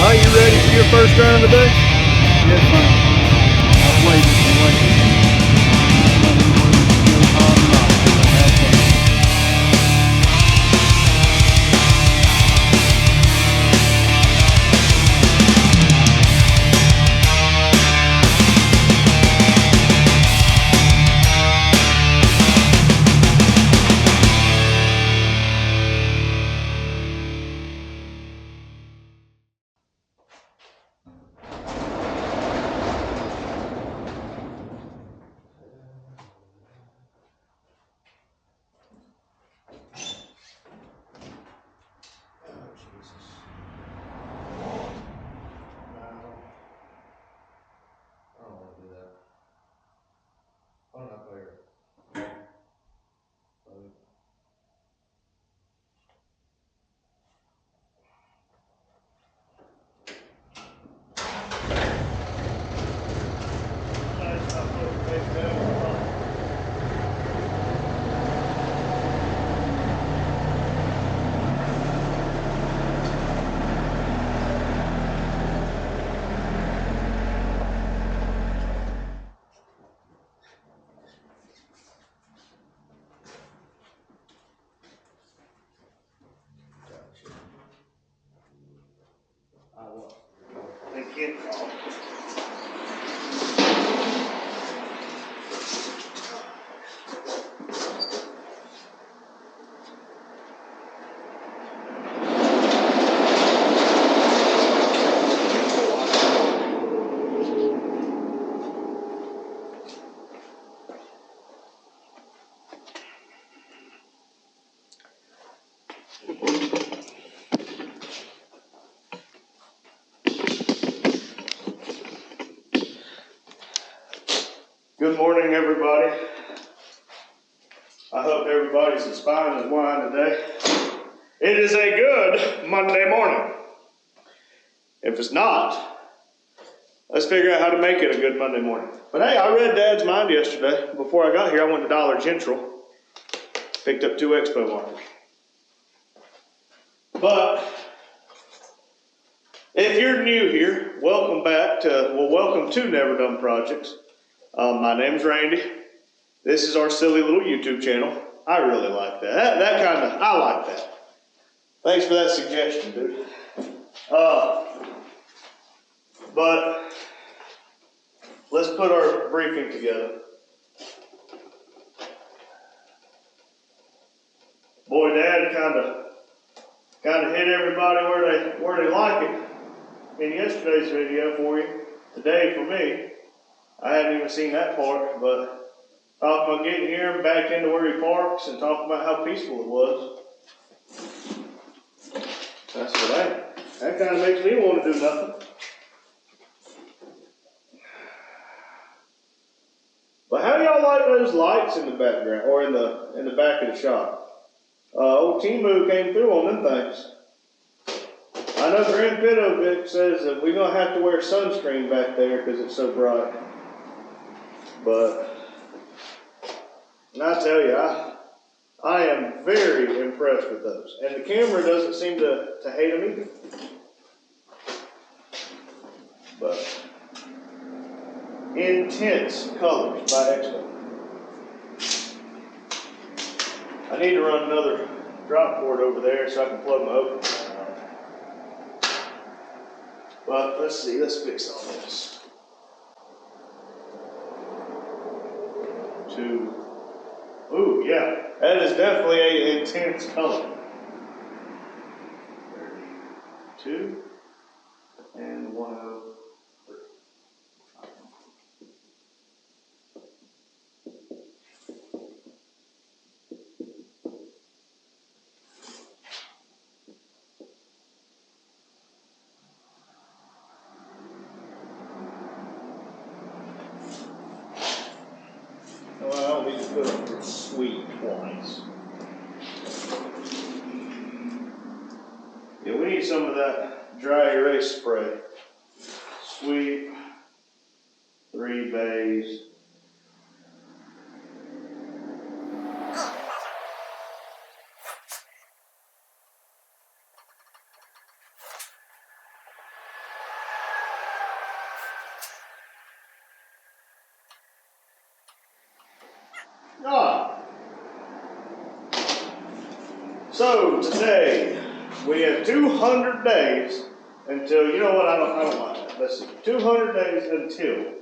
Are you ready for your first run of the day? Yes, man. I've waited and waited. Good morning, everybody. I hope everybody's as fine as wine today. It is a good Monday morning. If it's not, let's figure out how to make it a good Monday morning. But hey, I read Dad's mind yesterday. Before I got here, I went to Dollar General, picked up 2 Expo markers. But if you're new here, welcome to Never Done Projects. My name's Randy. This is our silly little YouTube channel. I really like that. I like that. Thanks for that suggestion, dude. But let's put our briefing together. Boy, Dad kind of hit everybody where they like it in yesterday's video for you. Today for me, I hadn't even seen that part, but talking about getting here and back into where he parks and talking about how peaceful it was. That's what that kind of makes me want to do nothing. But how do y'all like those lights in the background or in the back of the shop? Old Timu came through on them things. I know Grand Pitovic says that we're gonna have to wear sunscreen back there because it's so bright. But I tell you, I am very impressed with those. And the camera doesn't seem to hate them either. But intense colors by Expo. I need to run another drop cord over there so I can plug my open. But let's see, let's fix all this. 2. Ooh, yeah, that is definitely an intense color. 32 and 103. Well, I don't need to put them for sweet twice. Yeah, we need some of that dry erase spray. Sweep, 3 bays. So today we have 200 days until, you know what, I don't mind that. Let's see, 200 days until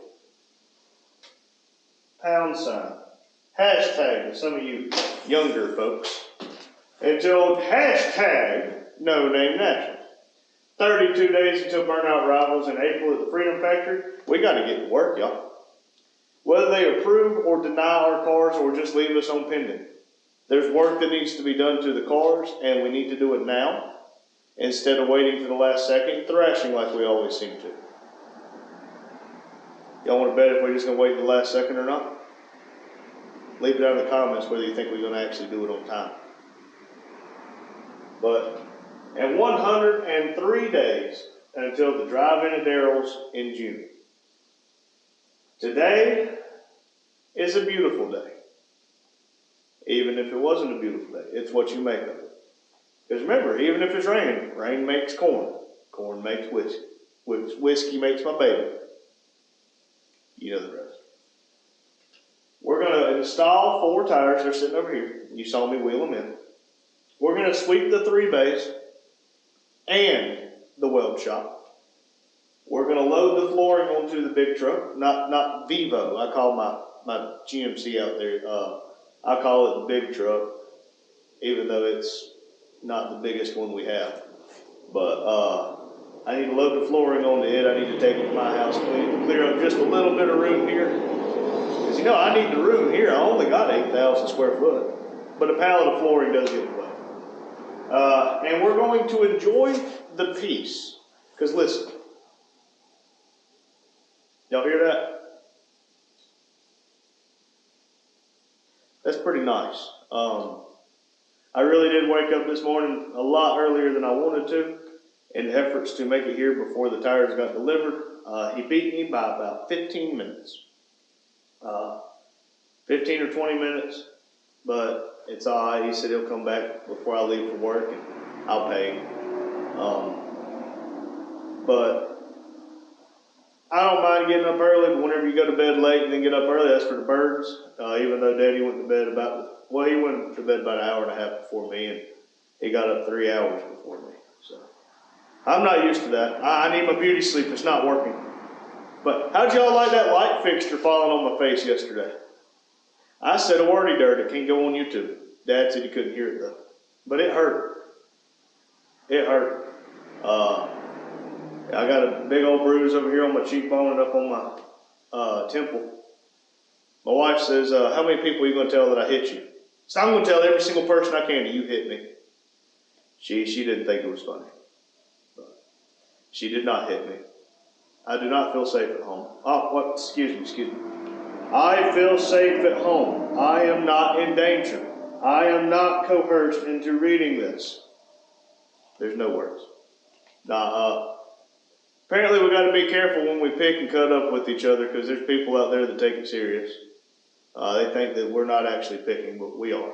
hashtag, some of you younger folks, until hashtag No Name National. 32 days until Burnout Rivals in April at the Freedom Factory. We got to get to work, y'all. Whether they approve or deny our cars or just leave us on pending, there's work that needs to be done to the cars, and we need to do it now instead of waiting for the last second, thrashing like we always seem to. Y'all want to bet if we're just going to wait the last second or not? Leave it down in the comments whether you think we're going to actually do it on time. But in 103 days until the drive-in at Daryl's in June. Today is a beautiful day. Even if it wasn't a beautiful day, it's what you make of it. Because remember, even if it's raining, rain makes corn. Corn makes whiskey. Whiskey makes my baby. You know the rest. We're going to install 4 tires. They're sitting over here. You saw me wheel them in. We're going to sweep the 3 bays and the weld shop. We're going to load the flooring onto the big truck. Not Vivo. I call my GMC out there. I call it the big truck, even though it's not the biggest one we have. But I need to load the flooring onto it. I need to take it to my house, clear up just a little bit of room here. Because you know, I need the room here. I only got 8,000 square foot. But a pallet of flooring does get in the way. And we're going to enjoy the peace. Because listen, y'all hear that? That's pretty nice. I really did wake up this morning a lot earlier than I wanted to in efforts to make it here before the tires got delivered. He beat me by about 15 minutes. 15 or 20 minutes, but it's all right. He said he'll come back before I leave for work and I'll pay him. But I don't mind getting up early, but whenever you go to bed late and then get up early, that's for the birds. Even though Daddy went to bed he went to bed about an hour and a half before me, and he got up 3 hours before me. So I'm not used to that. I need my beauty sleep. It's not working. But how'd y'all like that light fixture falling on my face yesterday? I said a wordy dirt. It can't go on YouTube. Dad said he couldn't hear it though. But it hurt. It hurt. I got a big old bruise over here on my cheekbone and up on my temple. My wife says, how many people are you going to tell that I hit you? So I'm going to tell every single person I can that you hit me. She didn't think it was funny. But she did not hit me. I do not feel safe at home. Oh, what? Excuse me. I feel safe at home. I am not in danger. I am not coerced into reading this. There's no words. Apparently we got to be careful when we pick and cut up with each other because there's people out there that take it serious. They think that we're not actually picking, but we are.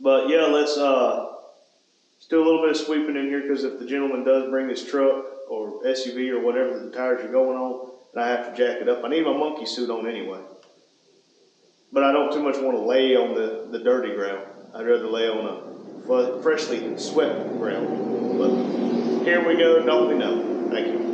But yeah, let's do a little bit of sweeping in here because if the gentleman does bring his truck or SUV or whatever the tires are going on, and I have to jack it up. I need my monkey suit on anyway. But I don't too much want to lay on the dirty ground. I'd rather lay on a freshly swept ground. But here we go, don't we know. Thank you.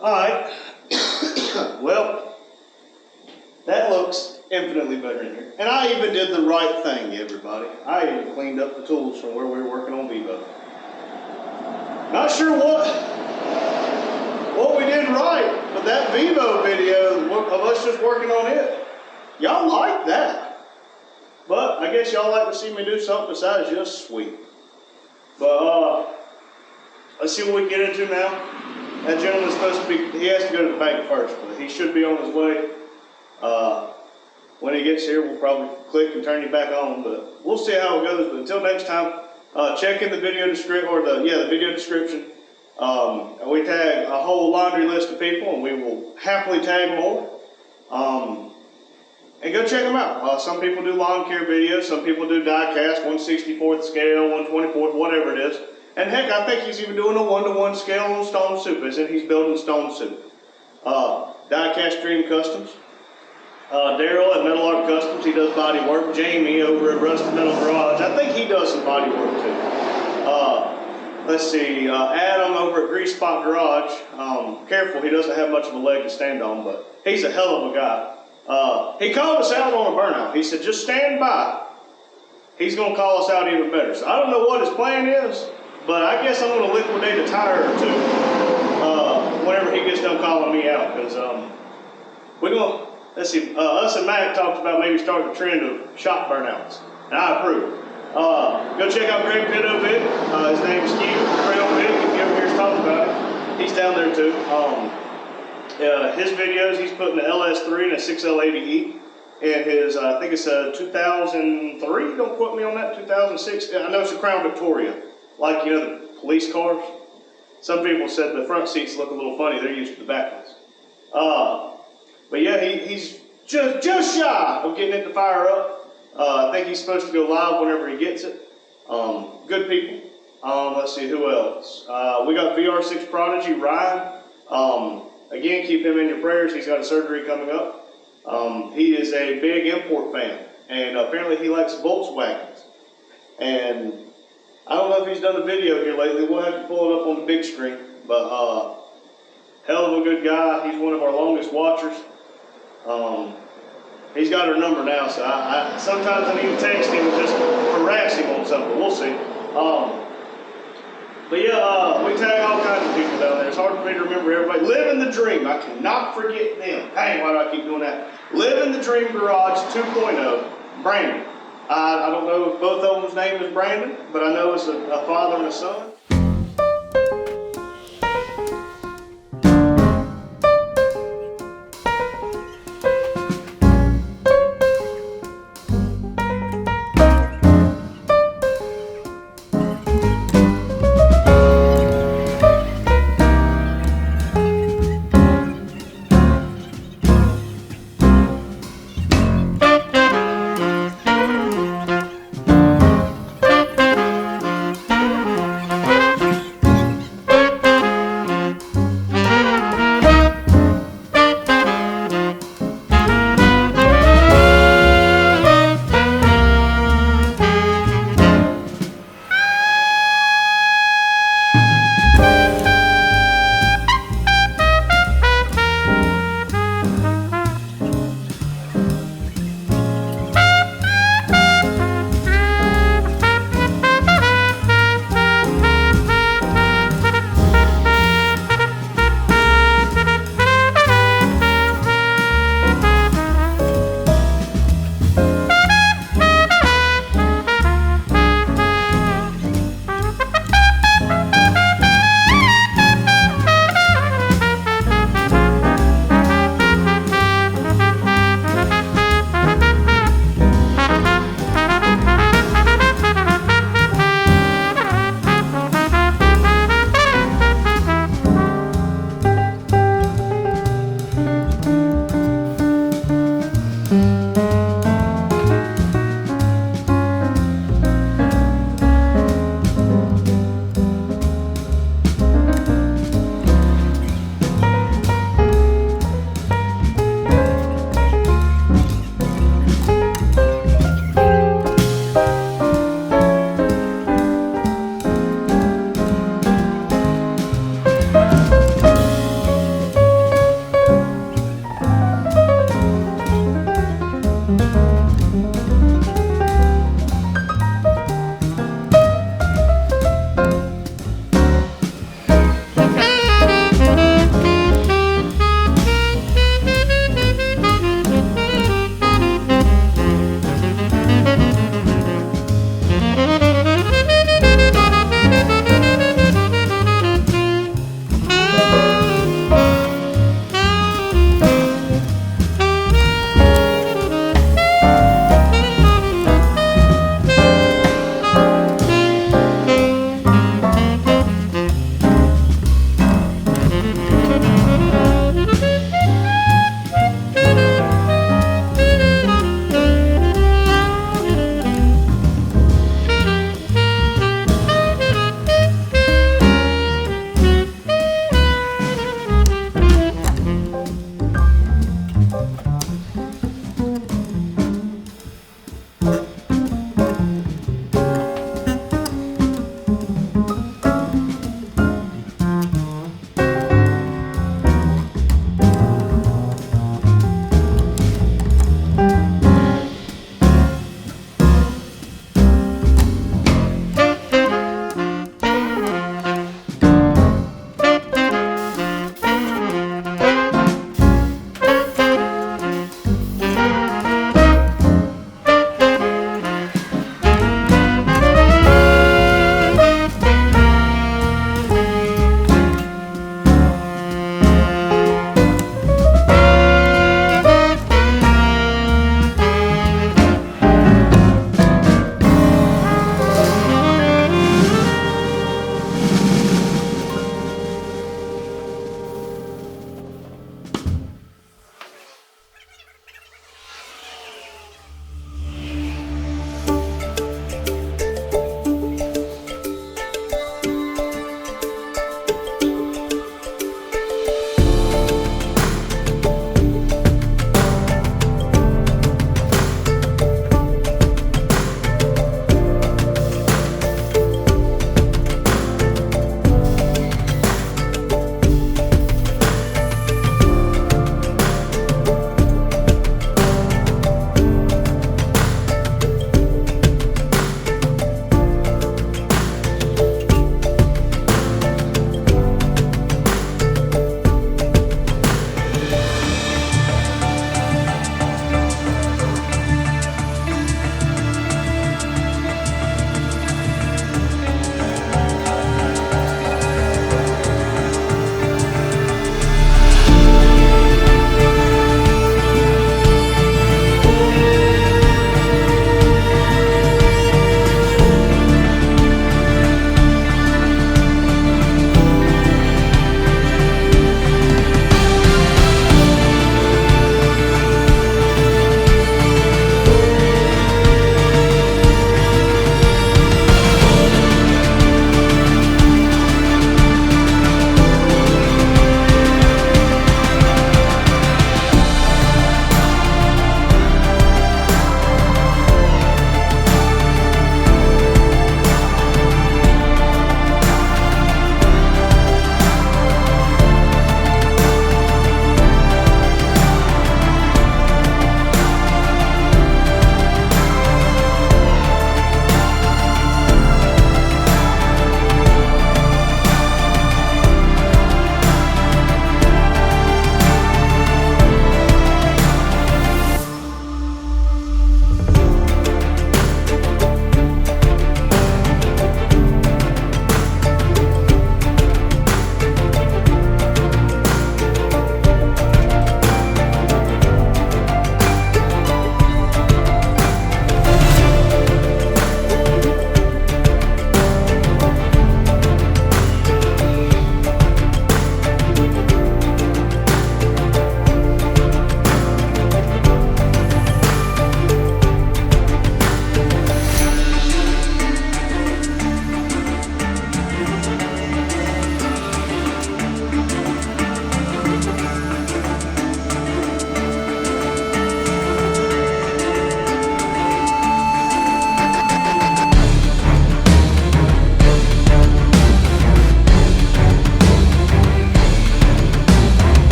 Alright. Well, that looks infinitely better in here. And I even did the right thing, everybody. I even cleaned up the tools from where we were working on Vivo. Not sure what we did right, but that Vivo video of us just working on it, y'all like that. But I guess y'all like to see me do something besides just sweep. But let's see what we get into now. That gentleman's supposed to be, he has to go to the bank first, but he should be on his way. When he gets here, we'll probably click and turn him back on, but we'll see how it goes. But until next time, check in the video description, or the video description. We tag a whole laundry list of people, and we will happily tag more. And go check them out. Some people do lawn care videos, some people do die cast, 1/64th scale, 1/24th, whatever it is. And heck, I think he's even doing a 1-to-1 scale on stone soup, as in he's building stone soup. Die cast Dream Customs. Daryl at Metal Art Customs, he does body work. Jamie over at Rusted Metal Garage, I think he does some body work too. Let's see, Adam over at Grease Spot Garage. Careful, he doesn't have much of a leg to stand on, but he's a hell of a guy. He called us out on a burnout. He said, just stand by. He's going to call us out even better. So I don't know what his plan is, but I guess I'm going to liquidate a tire or two whenever he gets done calling me out. Because we're going to, let's see, us and Matt talked about maybe starting a trend of shop burnouts. And I approve. Go check out Greg Pitto Vic. His name's Q, Crayon Vic. If you ever hear us talk about it, he's down there too. His videos, he's putting the LS3 and a 6L80E in his, I think it's a 2003, don't quote me on that, 2006. I know it's a Crown Victoria, like, you know, the police cars. Some people said the front seats look a little funny, they're used to the back ones. But yeah, he's just shy of getting it to fire up. I think he's supposed to go live whenever he gets it. Good people. Let's see, who else? We got VR6 Prodigy, Ryan. Again, keep him in your prayers. He's got a surgery coming up. He is a big import fan, and apparently he likes Volkswagens. And I don't know if he's done a video here lately. We'll have to pull it up on the big screen. But hell of a good guy. He's one of our longest watchers. He's got her number now, so I sometimes I need to text him and just harass him on something. We'll see. But yeah, we tag all kinds of people down there. It's hard for me to remember everybody. Living the Dream. I cannot forget them. Dang, why do I keep doing that? Living the Dream Garage 2.0. Brandon. I don't know if both of them's name is Brandon, but I know it's a father and a son.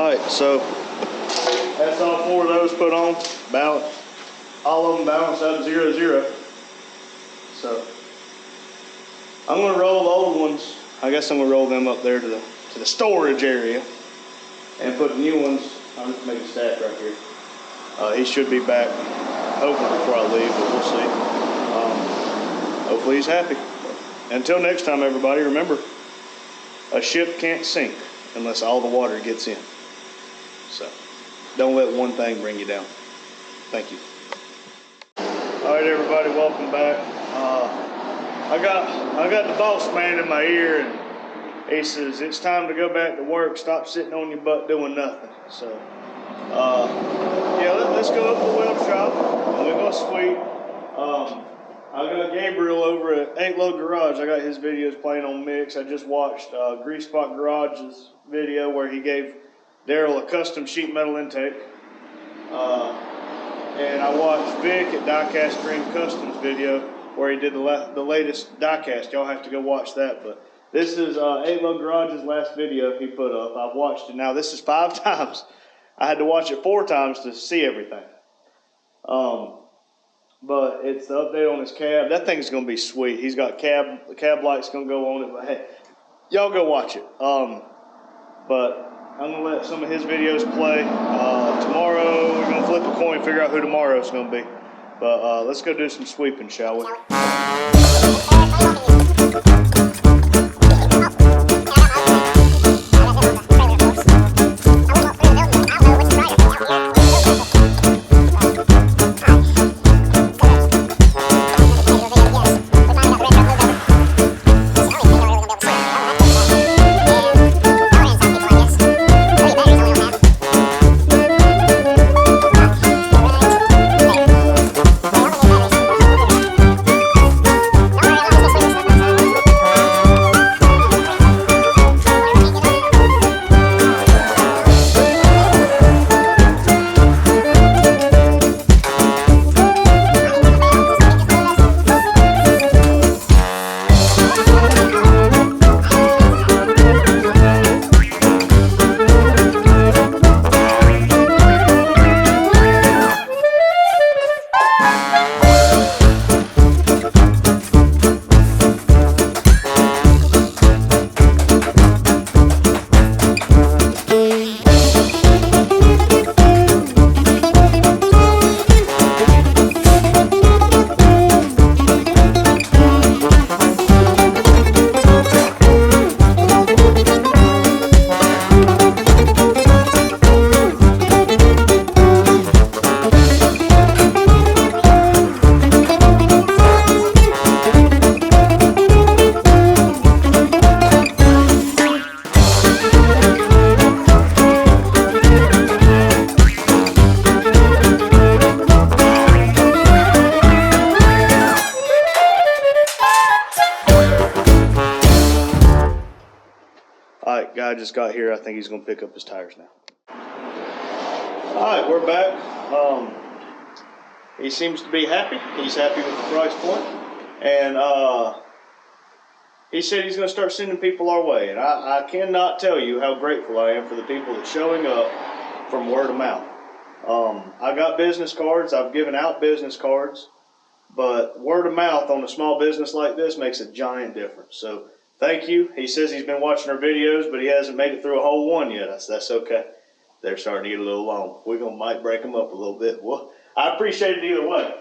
Alright, so that's all 4 of those put on, balance. All of them balanced out 0-0. So I'm gonna roll the old ones. I guess I'm gonna roll them up there to the storage area and put the new ones. I'll just make a stack right here. He should be back hopefully before I leave, but we'll see. Hopefully he's happy. Until next time, everybody, remember, a ship can't sink unless all the water gets in. So don't let one thing bring you down. Thank you. All right, everybody, welcome back. I got the boss man in my ear, and he says it's time to go back to work. Stop sitting on your butt doing nothing. So yeah, let's go up to the weld shop and we're gonna sweep. I got Gabriel over at 8 Load Garage. I got his videos playing on mix. I just watched Grease Spot Garage's video where he gave Daryl a custom sheet metal intake. And I watched Vic at Diecast Dream Customs video where he did the latest diecast. Y'all have to go watch that. But this is 8 Load Garage's last video he put up. I've watched it now. This is 5 times. I had to watch it 4 times to see everything. But it's the update on his cab. That thing's gonna be sweet. He's got the cab light's gonna go on it. But hey, y'all go watch it. But I'm gonna let some of his videos play. Tomorrow we're gonna flip a coin, figure out who tomorrow's gonna be. But let's go do some sweeping, shall we? Alright, guy just got here. I think he's going to pick up his tires now. Alright, we're back. He seems to be happy. He's happy with the price point. And he said he's going to start sending people our way. And I cannot tell you how grateful I am for the people that's showing up from word of mouth. I got business cards. I've given out business cards. But word of mouth on a small business like this makes a giant difference. So thank you. He says he's been watching our videos, but he hasn't made it through a whole one yet. That's okay. They're starting to get a little long. We're going to might break them up a little bit. Well, I appreciate it either way.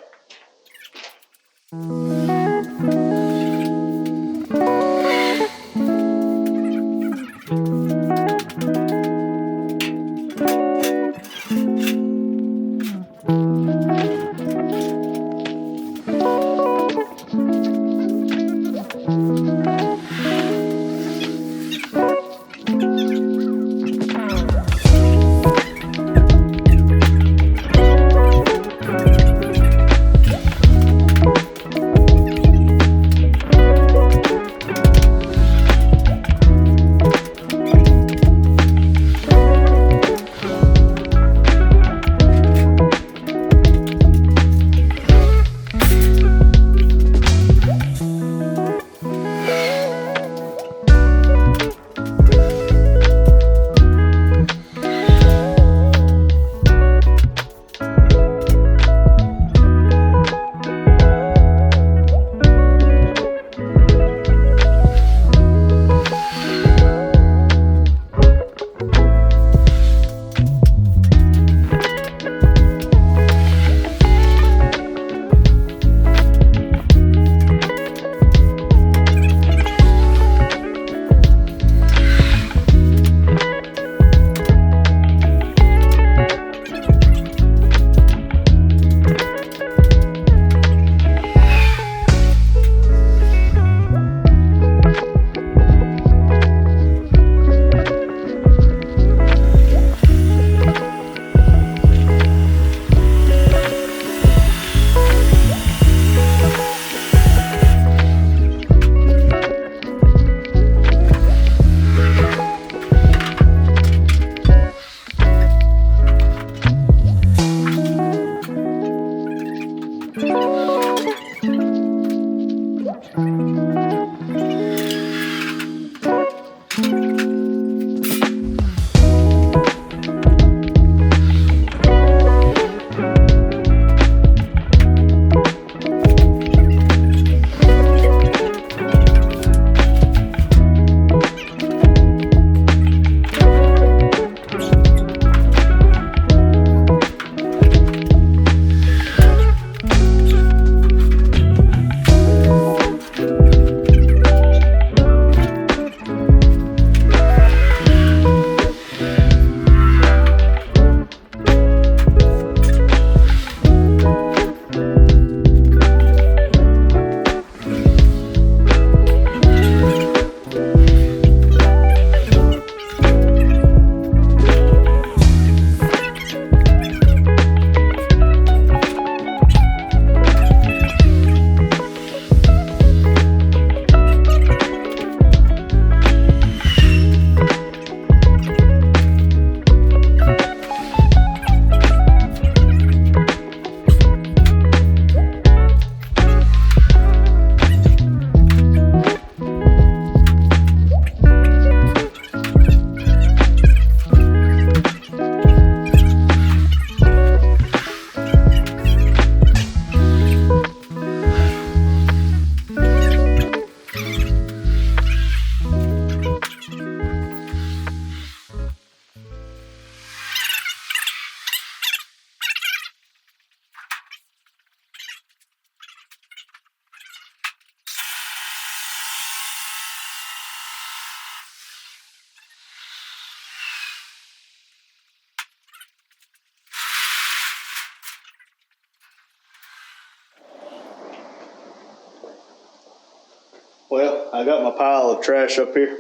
Well, I got my pile of trash up here.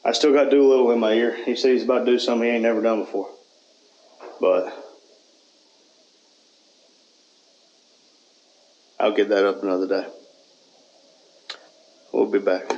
I still got Doolittle in my ear. He said he's about to do something he ain't never done before. But I'll get that up another day. We'll be back.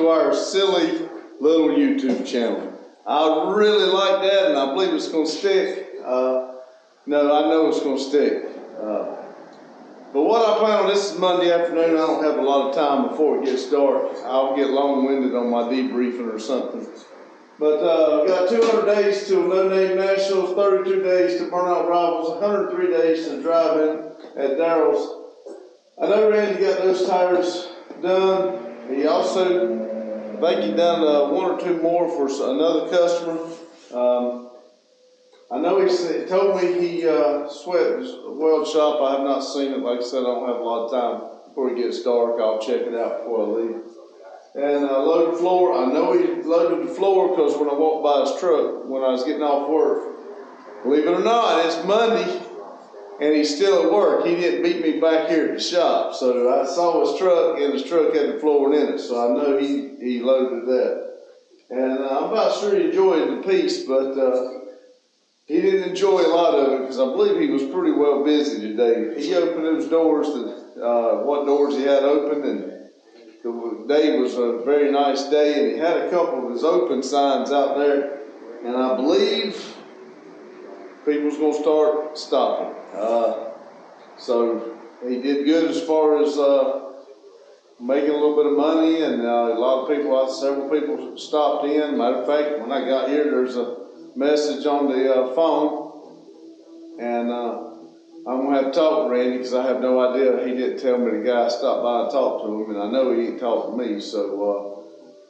to our silly little YouTube channel. I really like that, and I believe it's going to stick. No, I know it's going to stick. But what I plan on, this is Monday afternoon. I don't have a lot of time before it gets dark. I'll get long-winded on my debriefing or something. But got 200 days to No Name Nationals, 32 days to Burnout Rivals, 103 days to drive-in at Daryl's. I know Randy got those tires done. He also, I think he done one or two more for another customer. I know he told me he swept his weld shop. I have not seen it. Like I said, I don't have a lot of time. Before it gets dark, I'll check it out before I leave. And loaded the floor. I know he loaded the floor because when I walked by his truck when I was getting off work, believe it or not, it's Monday and he's still at work. He didn't beat me back here at the shop. So I saw his truck and his truck had the floor in it. So I know he loaded that. And I'm about sure he enjoyed the piece, but he didn't enjoy a lot of it because I believe he was pretty well busy today. He opened those doors, what doors he had open, and the day was a very nice day, and he had a couple of his open signs out there, and I believe people's going to start stopping. So he did good as far as making a little bit of money, and a lot of people, several people stopped in. Matter of fact, when I got here, there's a message on the phone, and I'm going to have to talk to Randy because I have no idea. He didn't tell me the guy stopped by and talked to him, and I know he ain't talked to me, so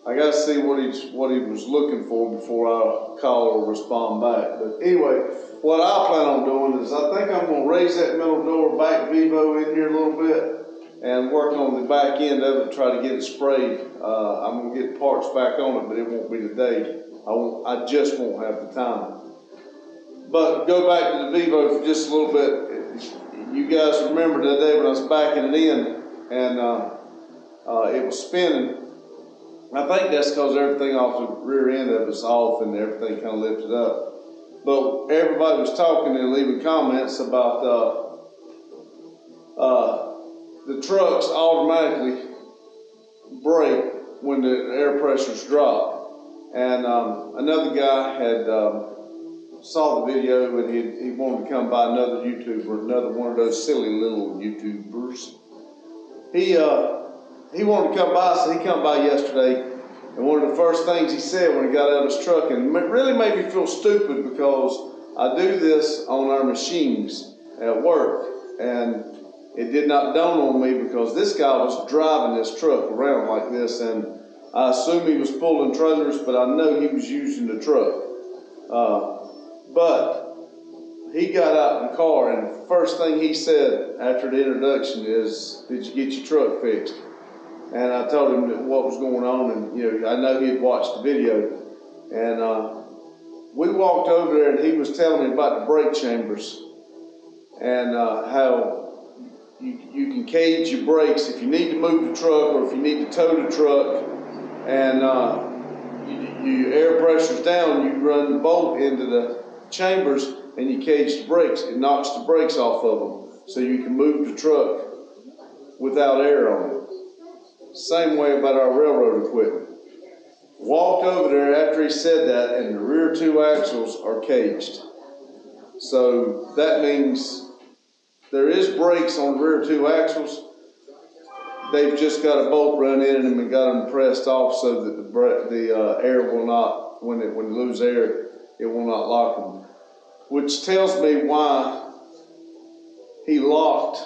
I got to see what he was looking for before I call or respond back. But anyway, what I plan on doing is I think I'm going to raise that middle door back Vivo in here a little bit and work on the back end of it, try to get it sprayed. I'm going to get parts back on it, but it won't be today. I just won't have the time. But go back to the Vivo for just a little bit. You guys remember that day when I was backing it in and it was spinning. I think that's because everything off the rear end of it's off and everything kind of lifted up. But everybody was talking and leaving comments about the trucks automatically brake when the air pressures drop. And another guy had saw the video and he wanted to come by, another YouTuber, another one of those silly little YouTubers. He wanted to come by, so he come by yesterday, and one of the first things he said when he got out of his truck, and it really made me feel stupid because I do this on our machines at work, and it did not dawn on me because this guy was driving this truck around like this, and I assume he was pulling trailers, but I know he was using the truck. But he got out in the car, and the first thing he said after the introduction is, "Did you get your truck fixed?" And I told him what was going on, and I know he'd watched the video. And we walked over there, and he was telling me about the brake chambers and how you can cage your brakes if you need to move the truck or if you need to tow the truck, and your air pressure's down, you run the bolt into the chambers and you cage the brakes. It knocks the brakes off of them so you can move the truck without air on it. Same way about our railroad equipment. Walked over there after he said that, and the rear two axles are caged. So that means there is brakes on the rear two axles. They've just got a bolt run in them and got them pressed off so that the air will not, when you lose air, it will not lock them. Which tells me why he locked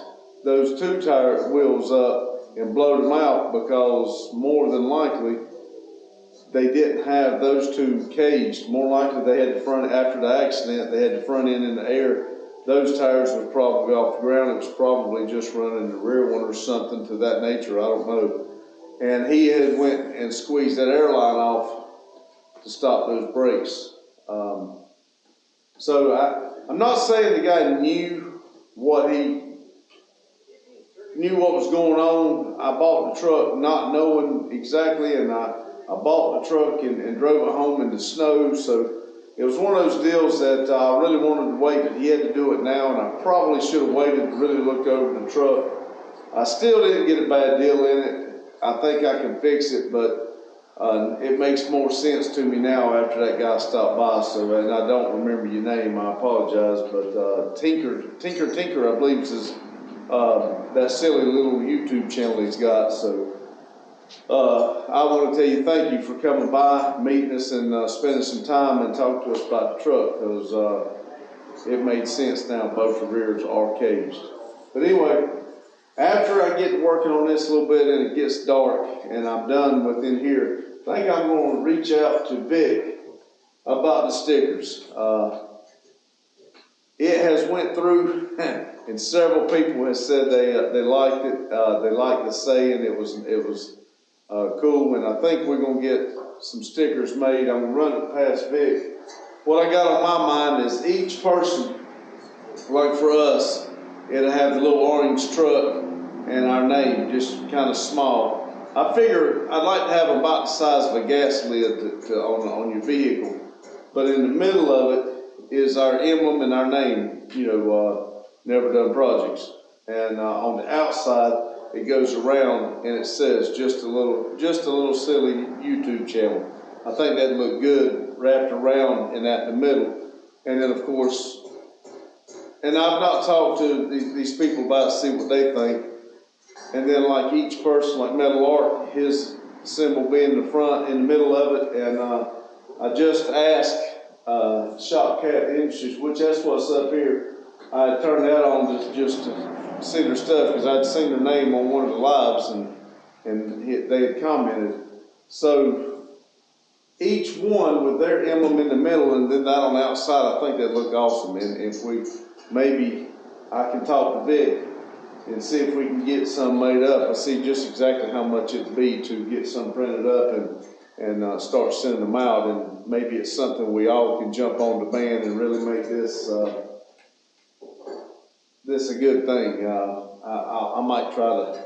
those two tire wheels up and blowed them out, because more than likely they didn't have those two caged. More likely they had the front, after the accident, they had the front end in the air. Those tires were probably off the ground. It was probably just running the rear one or something to that nature, I don't know. And he had went and squeezed that airline off to stop those brakes. So I'm not saying the guy knew what was going on. I bought the truck not knowing exactly, and I bought the truck and drove it home in the snow. So it was one of those deals that I really wanted to wait, but he had to do it now, and I probably should have waited to really look over the truck. I still didn't get a bad deal in it. I think I can fix it, but It makes more sense to me now after that guy stopped by. So, and I don't remember your name, I apologize, but Tinker, I believe is that silly little YouTube channel he's got. So, I want to tell you thank you for coming by, meeting us, and spending some time and talking to us about the truck, because it made sense now. Both the rears are caged. But anyway, after I get working on this a little bit and it gets dark and I'm done within here, I think I'm going to reach out to Vic about the stickers. It has went through, and several people have said they liked it. They liked the saying. It was cool, and I think we're going to get some stickers made. I'm going to run it past Vic. What I got on my mind is each person, like for us, it'll have the little orange truck and our name, just kind of small. I figure I'd like to have about the size of a gas lid on your vehicle, but in the middle of it is our emblem and our name, Never Done Projects. And on the outside, it goes around and it says just a little silly YouTube channel. I think that'd look good wrapped around and at the middle. And then of course, and I've not talked to these people about it, see what they think. And then like each person, like Metal Art, his symbol being in the front, in the middle of it. And I just asked Shop Cat Industries, which that's what's up here. I turned that on just to see their stuff, because I'd seen their name on one of the lives, and they had commented. So each one with their emblem in the middle and then that on the outside, I think that'd look awesome. And if maybe I can talk to Vic and see if we can get some made up. I see just exactly how much it'd be to get some printed up and start sending them out. And maybe it's something we all can jump on the band and really make this a good thing. I might try to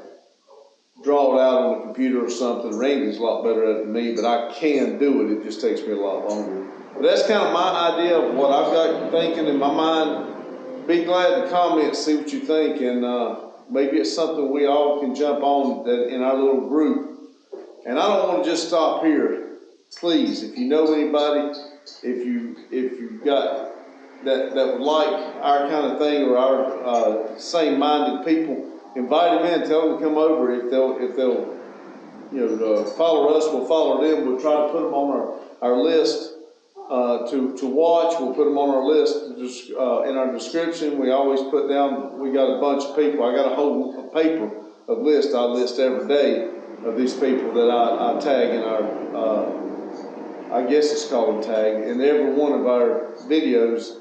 draw it out on the computer or something. Randy's a lot better at it than me, but I can do it. It just takes me a lot longer. But that's kind of my idea of what I've got thinking in my mind. Be glad to comment, see what you think, and maybe it's something we all can jump on in our little group. And I don't want to just stop here. Please, if you know anybody, if you've got that would like our kind of thing, or our same-minded people, invite them in, tell them to come over. If they'll follow us, we'll follow them. We'll try to put them on our list to watch. We'll put them on our list in our description. We always put down, we got a bunch of people. I got a whole paper of lists. I list every day of these people that I tag in our, I guess it's called a tag. In every one of our videos,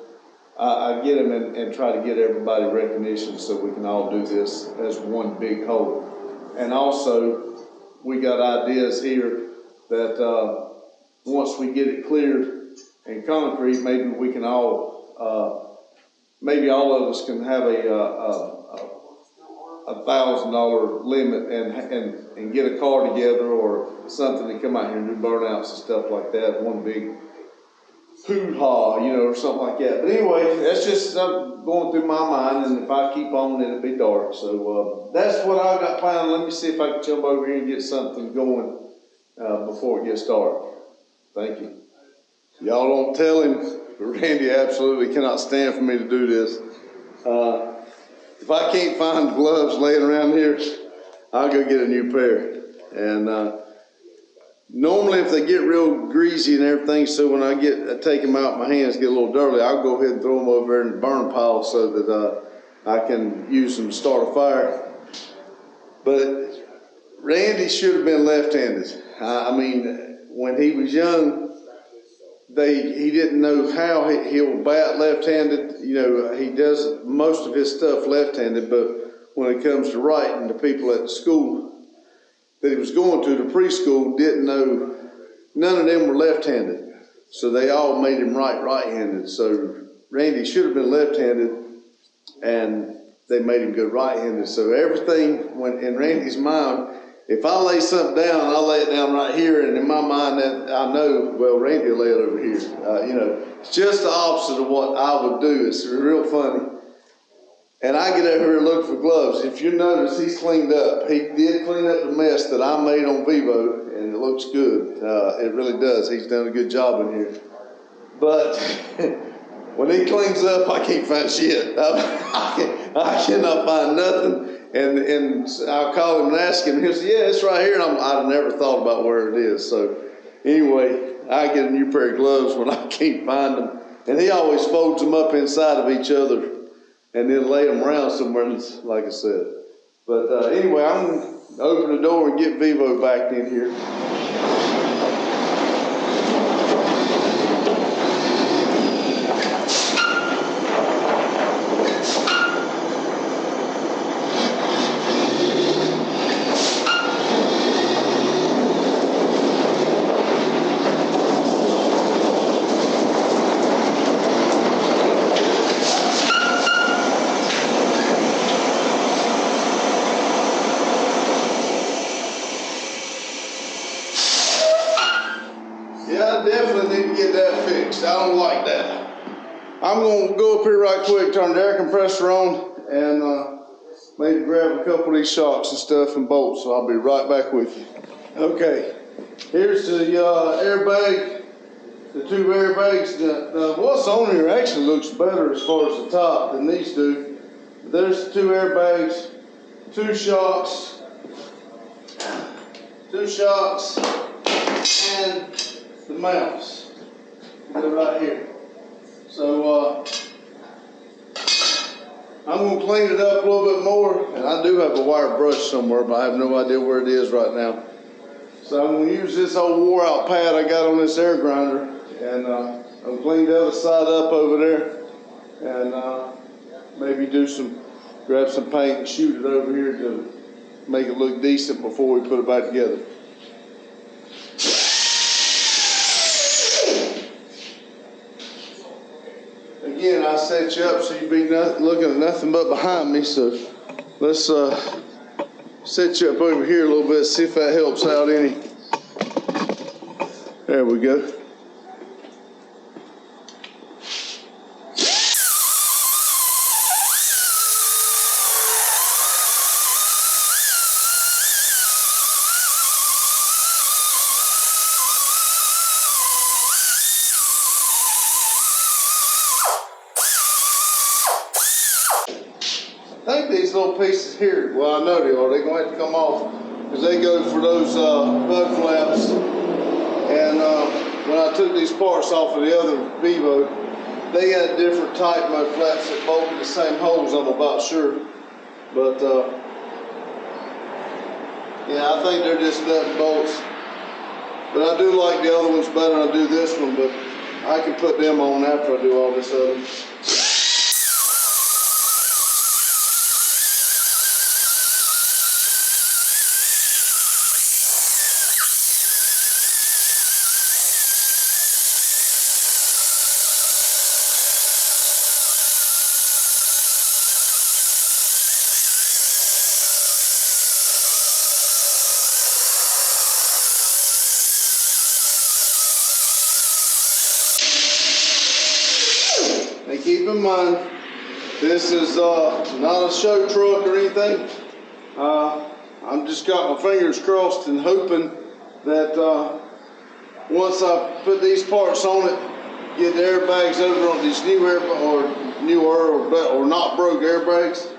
I get them and try to get everybody recognition so we can all do this as one big whole. And also, we got ideas here that once we get it cleared and concrete, maybe we can all, maybe all of us can have a $1,000 limit and get a car together or something to come out here and do burnouts and stuff like that. One big hoo-ha, or something like that. But anyway, that's just going through my mind, and if I keep on, it'll be dark. So that's what I've got planned. Let me see if I can jump over here and get something going before it gets dark. Thank you. Y'all don't tell him, but Randy absolutely cannot stand for me to do this. If I can't find gloves laying around here, I'll go get a new pair. And normally if they get real greasy and everything, so when I take them out, my hands get a little dirty, I'll go ahead and throw them over there in the burn pile so that I can use them to start a fire. But Randy should have been left-handed. I mean, when he was young, he didn't know how he'll bat left-handed. He does most of his stuff left-handed, but when it comes to writing, the people at the school that he was going to, the preschool, didn't know, none of them were left-handed. So they all made him write right-handed. So Randy should have been left-handed, and they made him go right-handed. So everything went in Randy's mind. If I lay something down, I'll lay it down right here, and in my mind, that I know, well, Randy will lay it over here. It's just the opposite of what I would do. It's real funny. And I get over here looking for gloves. If you notice, he's cleaned up. He did clean up the mess that I made on Vivo, and it looks good. It really does. He's done a good job in here. But when he cleans up, I can't find shit. I cannot find nothing. And I'll call him and ask him. He'll say, yeah, it's right here. And I've never thought about where it is. So anyway, I get a new pair of gloves when I can't find them. And he always folds them up inside of each other and then lay them around somewhere, like I said. But anyway, I'm going to open the door and get Vivo back in here. Yeah, I definitely need to get that fixed. I don't like that. I'm going to go up here right quick, turn the air compressor on, and maybe grab a couple of these shocks and stuff and bolts, so I'll be right back with you. Okay, here's the airbag, the two airbags. What's on here actually looks better as far as the top than these do. There's the two airbags, two shocks, and the mounts. They're right here. So I'm going to clean it up a little bit more, and I do have a wire brush somewhere, but I have no idea where it is right now. So I'm going to use this old wore out pad I got on this air grinder, and I'll clean the other side up over there, and maybe grab some paint and shoot it over here to make it look decent before we put it back together. Again, I set you up so you'd be looking at nothing but behind me, so let's set you up over here a little bit, see if that helps out any. There we go. I think these little pieces here, well, I know they are, they're going to have to come off because they go for those bug flaps. And when I took these parts off of the other Vivo, they had different type mud flaps that bolted the same holes, I'm about sure. But yeah, I think they're just nut and bolts. But I do like the other ones better than I do this one, but I can put them on after I do all this other. And keep in mind, this is not a show truck or anything. I'm just got my fingers crossed and hoping that once I put these parts on it, get the airbags over on these newer or not broke airbags,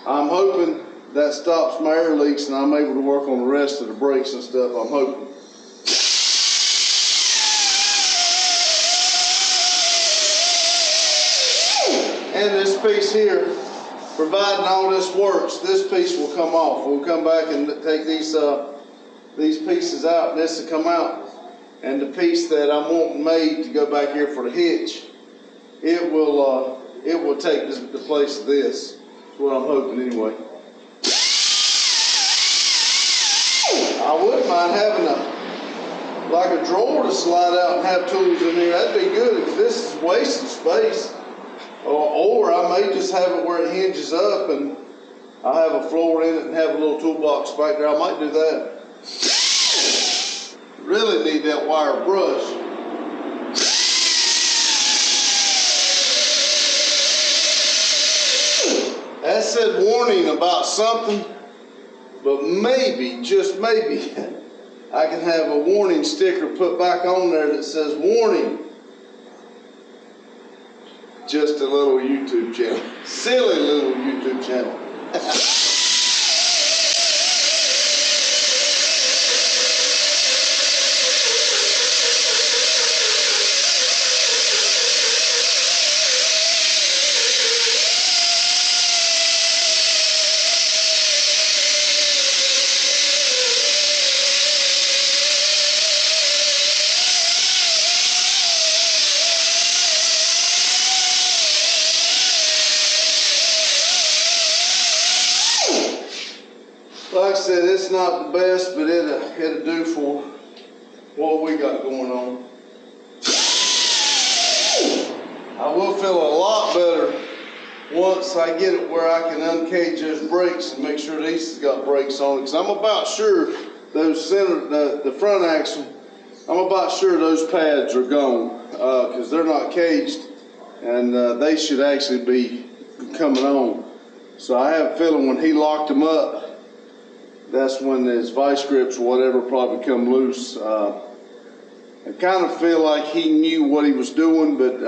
I'm hoping that stops my air leaks and I'm able to work on the rest of the brakes and stuff, I'm hoping. And this piece here, providing all this works, this piece will come off. We'll come back and take these pieces out, and this will come out. And the piece that I'm wanting made to go back here for the hitch, it will take the place of this. That's what I'm hoping anyway. I wouldn't mind having like a drawer to slide out and have tools in here. That'd be good because this is wasting space. Or I may just have it where it hinges up and I have a floor in it and have a little toolbox back there. I might do that. Really need that wire brush. said warning about something, but maybe, just maybe, I can have a warning sticker put back on there that says warning. Just a little YouTube channel. Silly little YouTube channel. Like I said, it's not the best, but it'll do for what we got going on. I will feel a lot better once I get it where I can uncage those brakes and make sure these has got brakes on it. Because I'm about sure those the front axle, I'm about sure those pads are gone because they're not caged, and they should actually be coming on. So I have a feeling when he locked them up, that's when his vice grips or whatever probably come loose. I kind of feel like he knew what he was doing, but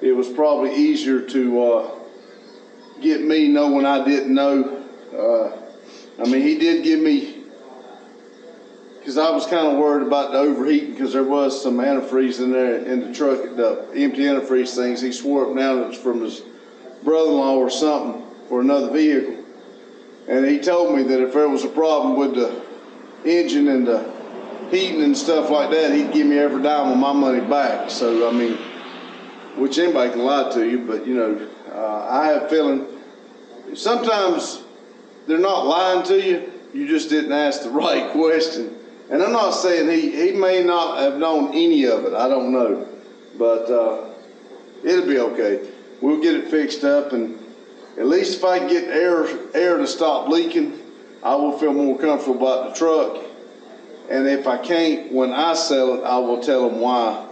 it was probably easier to get me knowing I didn't know. I mean, he did give me, because I was kind of worried about the overheating because there was some antifreeze in there in the truck, the empty antifreeze things. He swore up now it was from his brother-in-law or something for another vehicle. And he told me that if there was a problem with the engine and the heating and stuff like that, he'd give me every dime of my money back. So, I mean, which anybody can lie to you, but, you know, I have a feeling sometimes they're not lying to you, you just didn't ask the right question. And I'm not saying he may not have known any of it, I don't know. But it'll be okay. We'll get it fixed up, and at least if I can get air to stop leaking, I will feel more comfortable about the truck. And if I can't, when I sell it, I will tell them why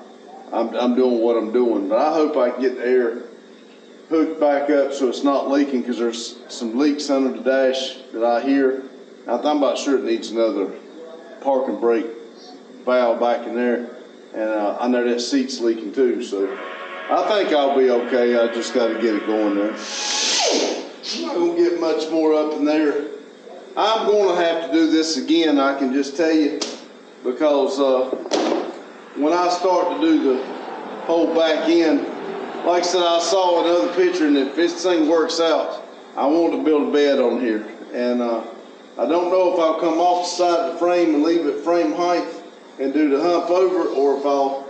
I'm doing what I'm doing. But I hope I can get the air hooked back up so it's not leaking, because there's some leaks under the dash that I hear. I'm about sure it needs another parking brake valve back in there. And I know that seat's leaking too, so I think I'll be okay. I just got to get it going there. I'm not going to get much more up in there. I'm going to have to do this again, I can just tell you, because when I start to do the whole back end, like I said, I saw another picture, and if this thing works out, I want to build a bed on here. And I don't know if I'll come off the side of the frame and leave it frame height and do the hump over, or if I'll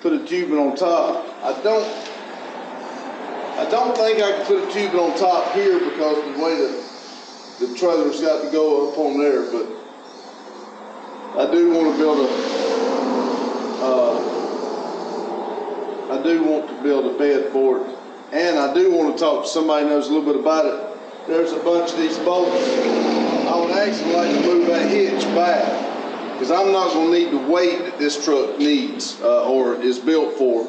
put a tubing on top. I don't think I can put a tubing on top here because of the way the trailer's got to go up on there, but I do want to build a bed for it, and I do want to talk to somebody who knows a little bit about it. There's a bunch of these bolts. I would actually like to move that hitch back, because I'm not going to need the weight that this truck needs or is built for.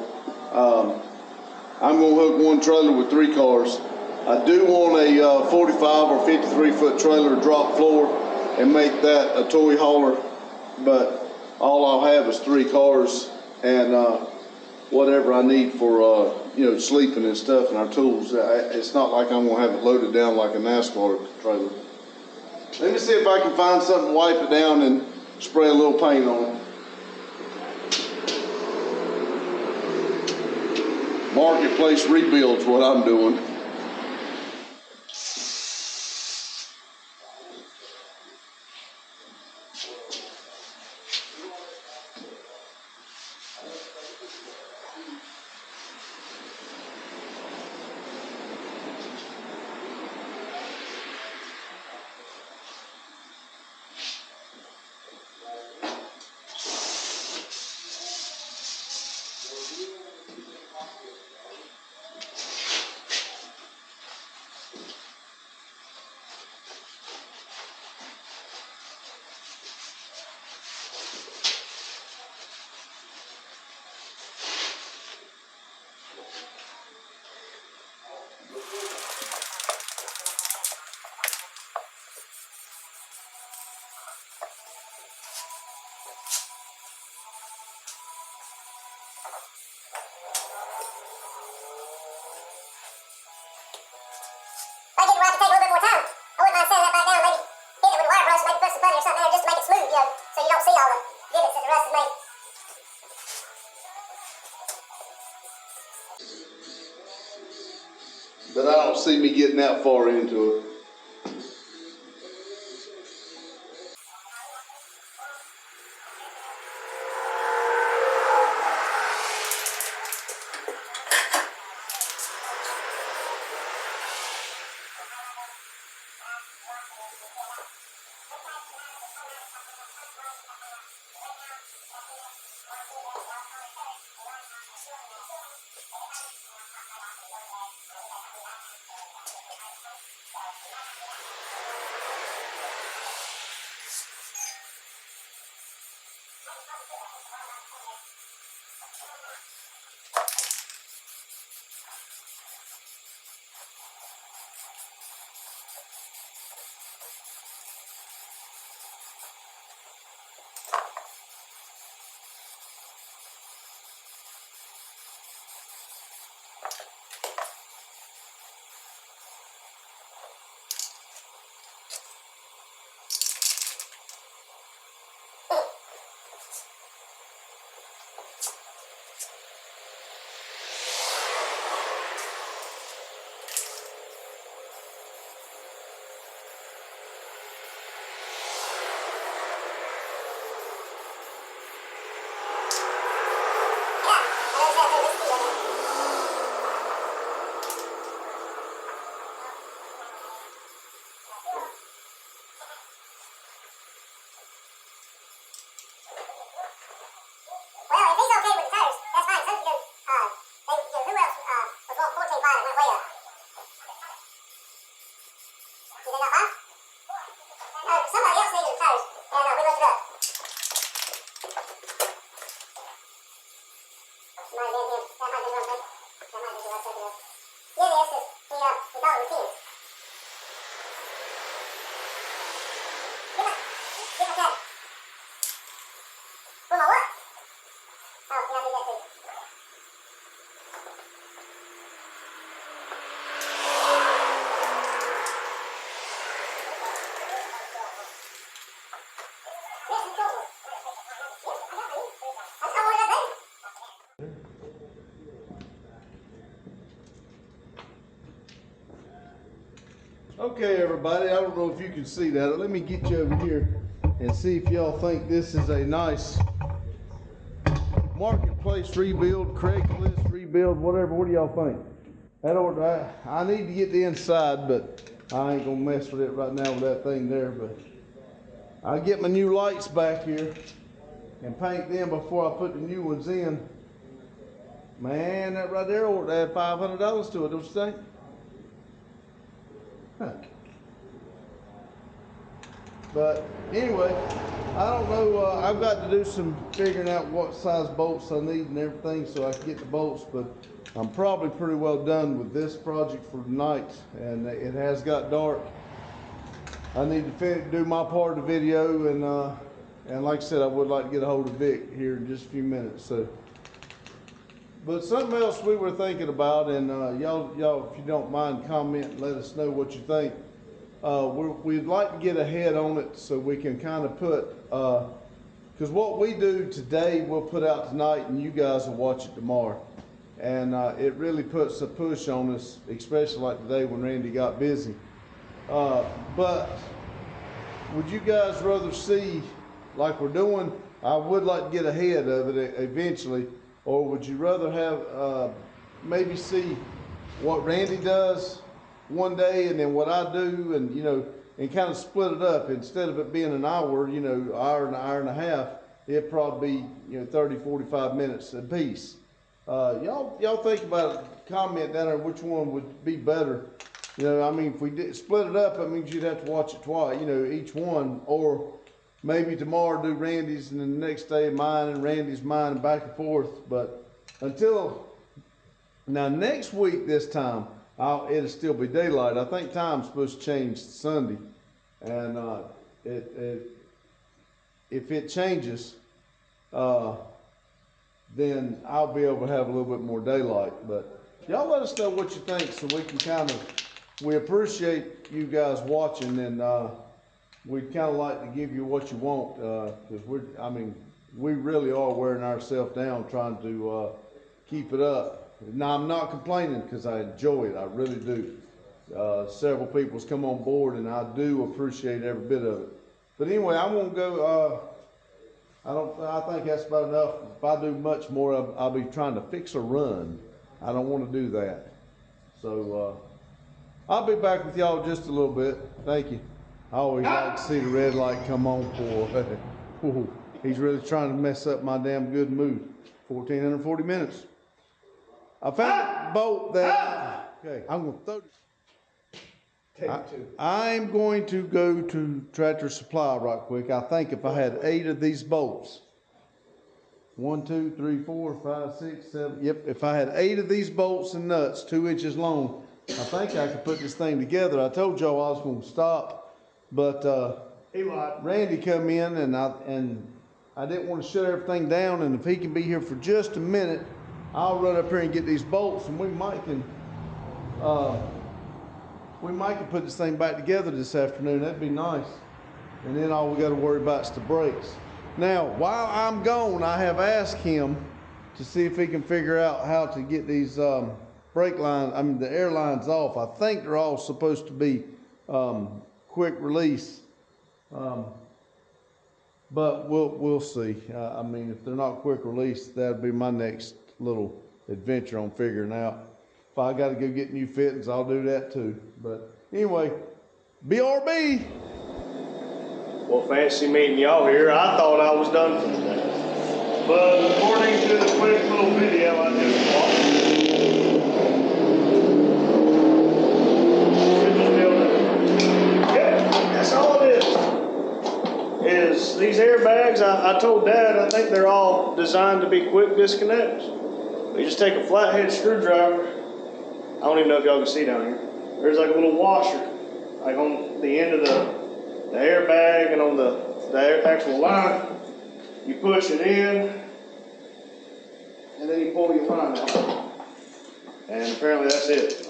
I'm going to hook one trailer with 3 cars. I do want a 45 or 53 foot trailer to drop floor and make that a toy hauler, but all I'll have is 3 cars and whatever I need for you know, sleeping and stuff and our tools. It's not like I'm going to have it loaded down like a NASCAR trailer. Let me see if I can find something to wipe it down and spray a little paint on it. Marketplace rebuild's what I'm doing. I get where I can take a little bit more time. I wouldn't mind setting that back down, maybe hit it with a wire brush, maybe put some putty or something in there just to make it smooth, so you don't see all the divots that the rust has made. But I don't see me getting that far into it. Okay, everybody, I don't know if you can see that. Let me get you over here and see if y'all think this is a nice marketplace rebuild, Craigslist rebuild, whatever. What do y'all think? That order, I need to get the inside, but I ain't gonna mess with it right now with that thing there. But I'll get my new lights back here and paint them before I put the new ones in. Man, that right there ought to add $500 to it, don't you think? Huh. But anyway, I don't know, I've got to do some figuring out what size bolts I need and everything so I can get the bolts, but I'm probably pretty well done with this project for tonight, and it has got dark. I need to do my part of the video, and like I said, I would like to get a hold of Vic here in just a few minutes. So, but something else we were thinking about, and y'all, if you don't mind, comment, let us know what you think. We'd like to get ahead on it so we can kind of put, because what we do today, we'll put out tonight, and you guys will watch it tomorrow. And it really puts a push on us, especially like today when Randy got busy. But would you guys rather see, like we're doing, I would like to get ahead of it eventually, or would you rather have maybe see what Randy does one day and then what I do, and and kind of split it up instead of it being an hour, hour and a half, it'd probably be 30-45 minutes a piece. Y'all think about it, comment down there which one would be better. I mean, if we did split it up, that means you'd have to watch it twice, each one, or maybe tomorrow do Randy's and then the next day mine and Randy's mine and back and forth. But now next week this time, it'll still be daylight. I think time's supposed to change to Sunday, and if it changes, then I'll be able to have a little bit more daylight. But y'all let us know what you think so we can kind of we appreciate you guys watching, and we'd kind of like to give you what you want, because we really are wearing ourselves down trying to keep it up. Now, I'm not complaining because I enjoy it. I really do. Several people's come on board, and I do appreciate every bit of it. But anyway, I won't go. I think that's about enough. If I do much more, I'll be trying to fix a run. I don't want to do that. So I'll be back with y'all just a little bit. Thank you. I always like to see the red light come on for. He's really trying to mess up my damn good mood. 1,440 minutes. I found a bolt that. Okay, I'm gonna throw it. I'm going to go to Tractor Supply right quick. I think if I had 8 of these bolts, 1, 2, 3, 4, 5, 6, 7. Yep, if I had 8 of these bolts and nuts, 2 inches long, I think I could put this thing together. I told y'all I was going to stop, but Randy come in, and I didn't want to shut everything down. And if he can be here for just a minute, I'll run up here and get these bolts, and we might can put this thing back together this afternoon. That'd be nice. And then all we got to worry about is the brakes. Now, while I'm gone, I have asked him to see if he can figure out how to get these brake lines, the air lines off. I think they're all supposed to be quick release. But we'll see. If they're not quick release, that'll be my next little adventure on figuring out. If I got to go get new fittings, I'll do that too. But anyway, BRB. Well, fancy meeting y'all here. I thought I was done for the day. But according to the quick little video I just watched, that's all it is these airbags. I told Dad I think they're all designed to be quick disconnects. You just take a flathead screwdriver. I don't even know if y'all can see down here. There's like a little washer, like on the end of the airbag and on the actual line. You push it in, and then you pull your line out. And apparently that's it.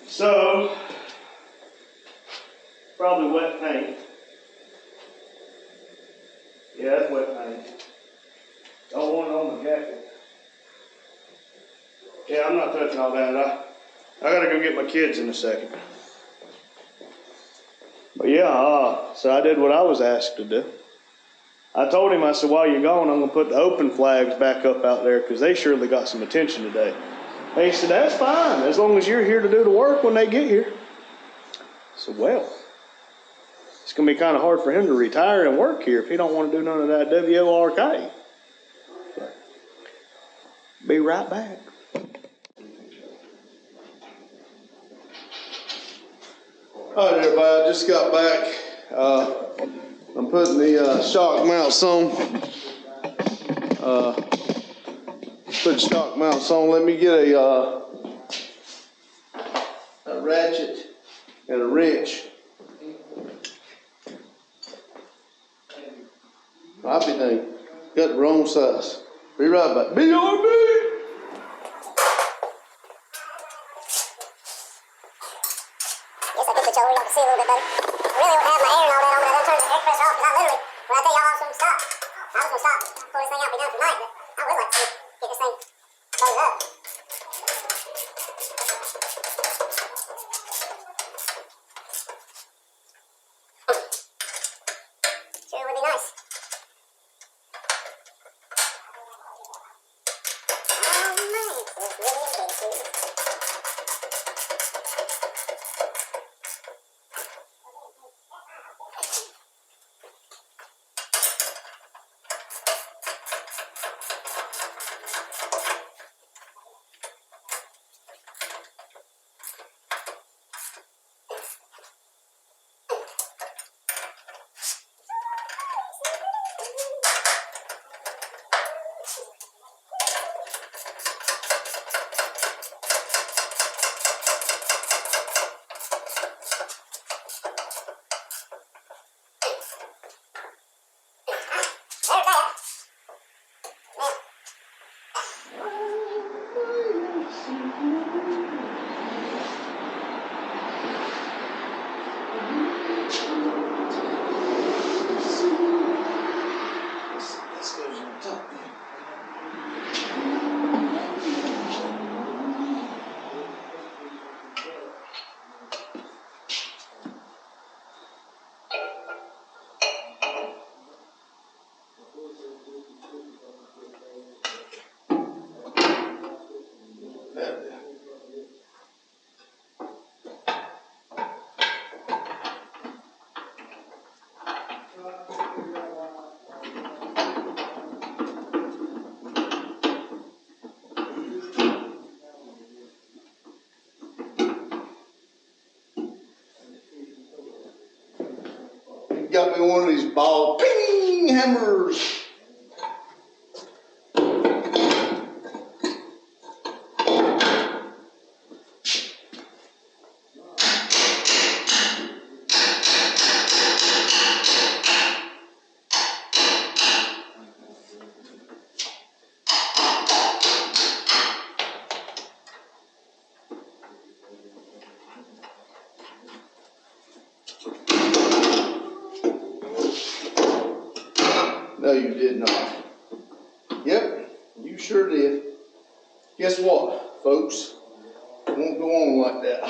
So, probably wet paint. Yeah, that's wet paint. Don't want it on the jacket. Yeah, I'm not touching all that. I gotta go get my kids in a second. But yeah, so I did what I was asked to do. I told him, I said, while you're gone, I'm gonna put the open flags back up out there because they surely got some attention today. And he said, that's fine, as long as you're here to do the work when they get here. I said, well, it's gonna be kind of hard for him to retire and work here if he don't want to do none of that WORK. Be right back. All right, everybody, I just got back. I'm putting the shock mounts on. Put shock mounts on. Let me get a ratchet and a wrench. I'll be dang. Got the wrong size. Be right back. BRB! Y'all can see a little bit better. I really don't have my air and all that on, but I done turned the air compressor off because I literally, when I tell y'all I was going to stop, I was going to stop, pull this thing out, be done tonight, but I would like to get this thing loaded up. Sure would be nice. Oh man, this really is big too. got me one of these ball ping hammers. No, you did not. Yep, you sure did. Guess what, folks? It won't go on like that.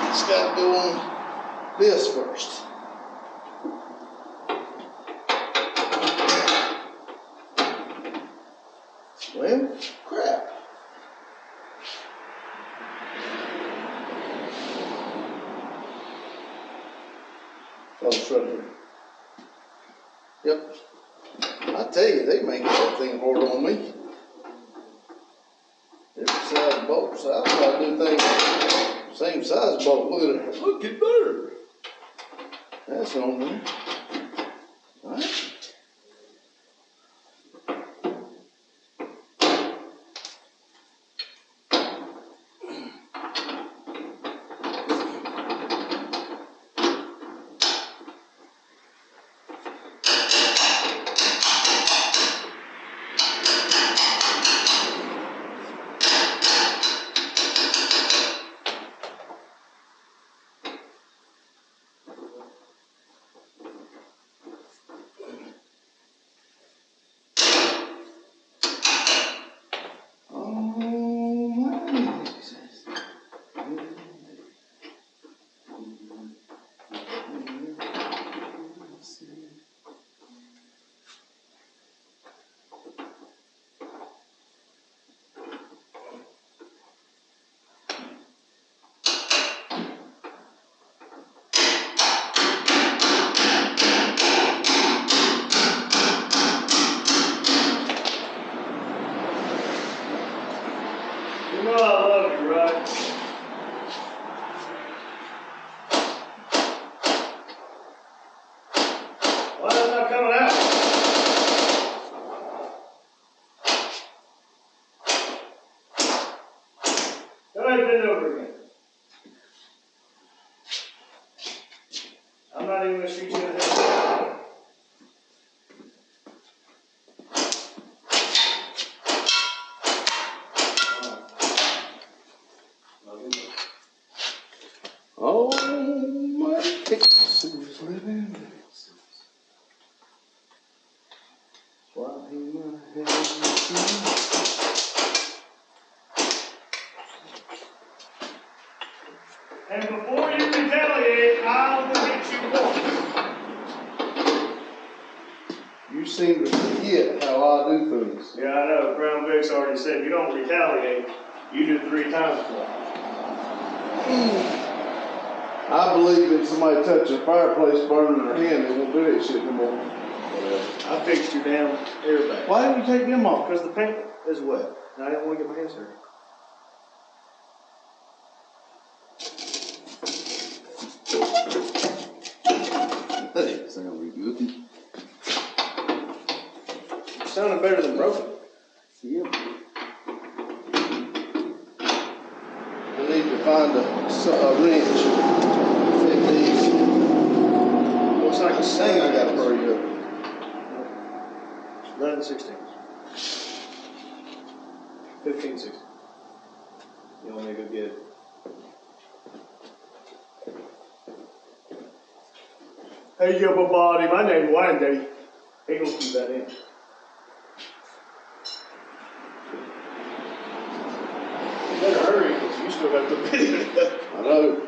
It's got to go on this first. Well, crap. Oh, it's right here. Yep. I tell you, they make that thing hard on me. Different size bolts. I try to do things same size bolt. Look at it. Look at there. That's on there. All right. You know I love you, right? Why is it not coming out? Go ahead and bend over again. I'm not even going to shoot you in the head. Oh my Texas living. Why he might have And before you retaliate, I will get you one. You seem to forget how I do things. Yeah, I know. Crown Vic's already said you don't retaliate. You do 3 times more. I believe in somebody touching a fireplace, burning their hand, they won't do that shit no more. I fixed your damn airbag. Why didn't you take them off? Because the paint is wet. And I didn't want to get my hands dirty. That sounded good. Sounded better than broken. Yep. I need to find a wrench. Fit these. Looks like a Thing I gotta hurry up. 11, 16. 15, 16. You want me to go get it? Hey, yo, body, my name's Wendy. He gonna keep that in. You better hurry, because you still got the video. I know.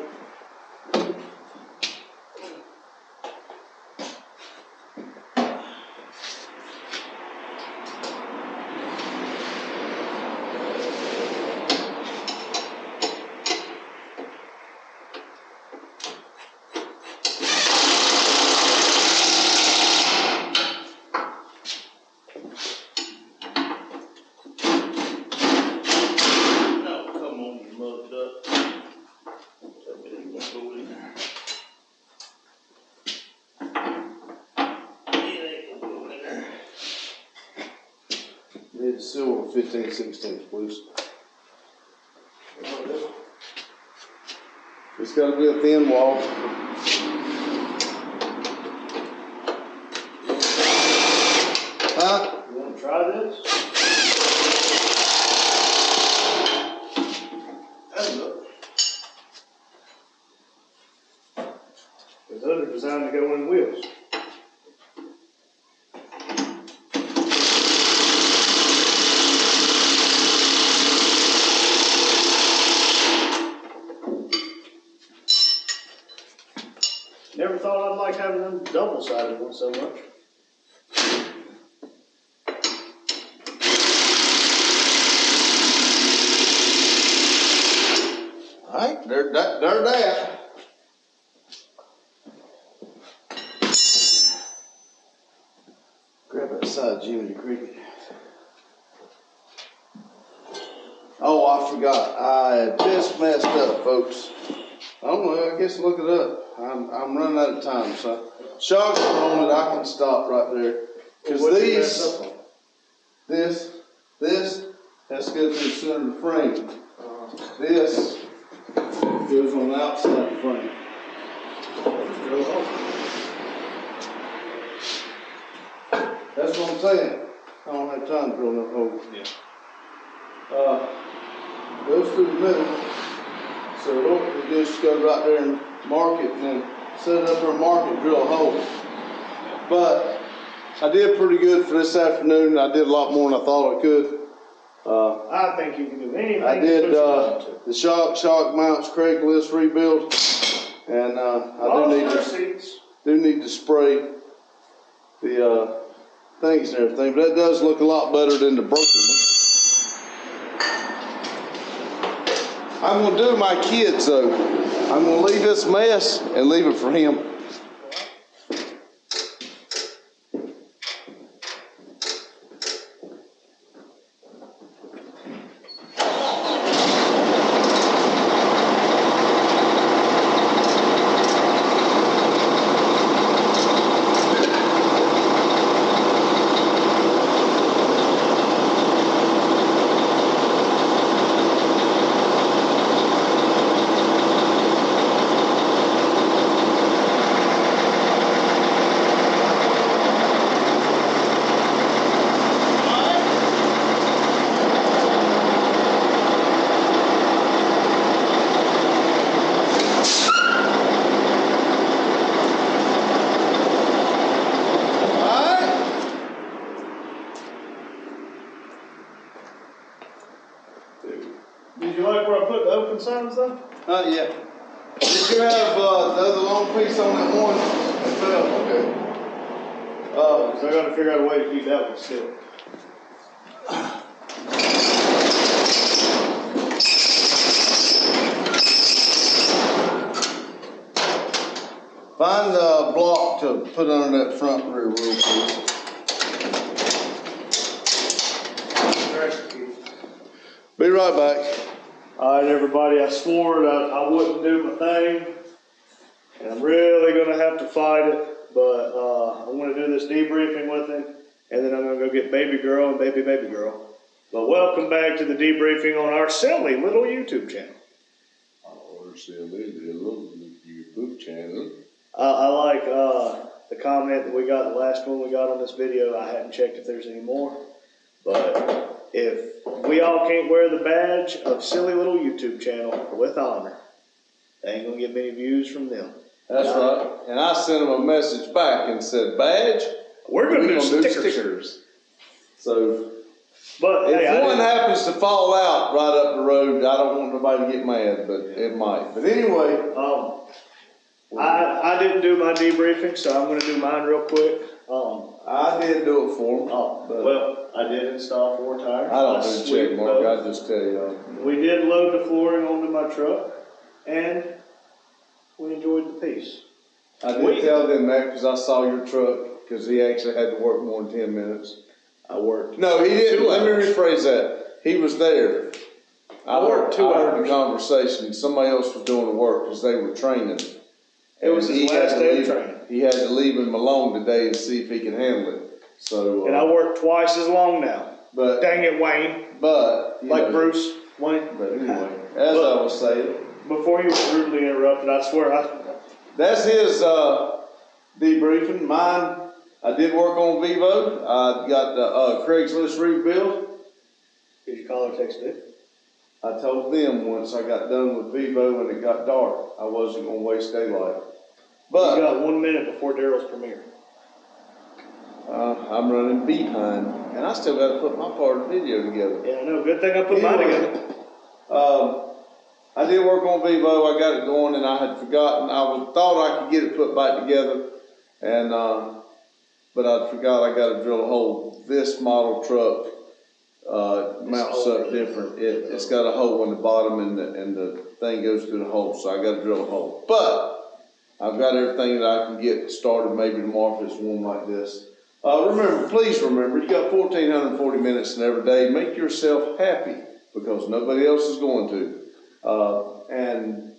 need the silver 15/16, please. It's gotta be a thin wall. Huh? You wanna try this? Those are designed to go in wheels. Never thought I'd like having them double-sided ones so much. All right, there that. Grab that side, Jimmy the Cricket. Oh, I forgot. I just messed up, folks. I don't know. I guess look it up. I'm running out of time, so shocks are on it. I can stop right there because this has to go through the center of the frame. This goes on the outside of the frame. That's what I'm saying. I don't have time to drill no hole. Yeah. Goes through the middle. So we just go right there and mark it and then set it up or mark it, drill a hole. But I did pretty good for this afternoon. I did a lot more than I thought I could. I think you can do anything. I did the shock mounts Craigslist rebuild, and I do need to spray the things and everything. But that does look a lot better than the broken one. I'm gonna do my kids though. I'm gonna leave this mess and leave it for him. Did you like where I put the open signs though? Yeah. Did you have the other long piece on that one? Okay. So I gotta figure out a way to keep that one still. Find a block to put under that front rear wheel, please. Be right back. All right, everybody, I swore that I wouldn't do my thing, and I'm really gonna have to fight it, but I'm gonna do this debriefing with him, and then I'm gonna go get baby girl and baby girl. But welcome back to the debriefing on our silly little YouTube channel. Our silly little YouTube channel. I like the comment that we got, the last one we got on this video. I hadn't checked if there's any more, but if we all can't wear the badge of silly little YouTube channel with honor, they ain't gonna get many views from them. That's right. And I sent them a message back and said, badge, we're gonna do stickers. So, but if hey, one happens to fall out right up the road, I don't want nobody to get mad, but it might. But anyway. I didn't do my debriefing, so I'm gonna do mine real quick. I did do it for them. Well, I did install 4 tires. I don't do check mark, I just tell you. We did load the flooring onto my truck, and we enjoyed the piece. I did tell them that because I saw your truck, because he actually had to work more than 10 minutes. I worked. No, he didn't. Let me rephrase that. He was there. I worked 2 hours. I heard the conversation. Somebody else was doing the work because they were training. It was his last day of training. He had to leave him alone today and see if he could handle it. So. And I worked twice as long now. But Dang it, Wayne. But you Like know, Bruce Wayne. But anyway, as I was saying, Before you were rudely interrupted, I swear that's his debriefing. Mine, I did work on Vivo. I got the Craigslist rebuild. Did you call or text it? I told them once I got done with Vivo and it got dark, I wasn't going to waste daylight. But you got 1 minute before Daryl's premiere. I'm running behind, and I still got to put my part of the video together. Yeah, I know. Good thing I put mine together. I did work on Vivo. I got it going, and I had forgotten. Thought I could get it put back together, and but I forgot I got to drill a hole. This model truck mounts up different. It's got a hole in the bottom, and the thing goes through the hole. So I got to drill a hole. But I've got everything that I can get started. Maybe tomorrow if it's warm like this. Please remember, you got 1,440 minutes in every day. Make yourself happy because nobody else is going to. And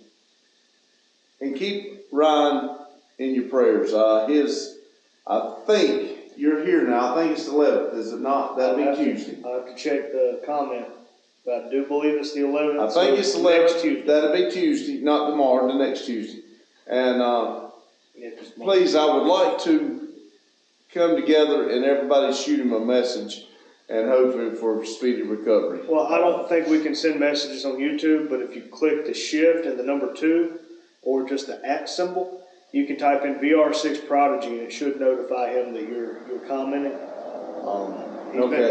keep Ryan in your prayers. I think you're here now. I think it's the 11th, is it not? That'll be Tuesday. I have to check the comment, but I do believe it's the 11th. I think it's the 11th. Next Tuesday. That'll be Tuesday, not tomorrow, the next Tuesday. And please, I would like to come together and everybody shoot him a message and hopefully for speedy recovery. Well, I don't think we can send messages on YouTube, but if you click the shift and the number 2 or just the @ symbol, you can type in VR6 Prodigy and it should notify him that you're commenting.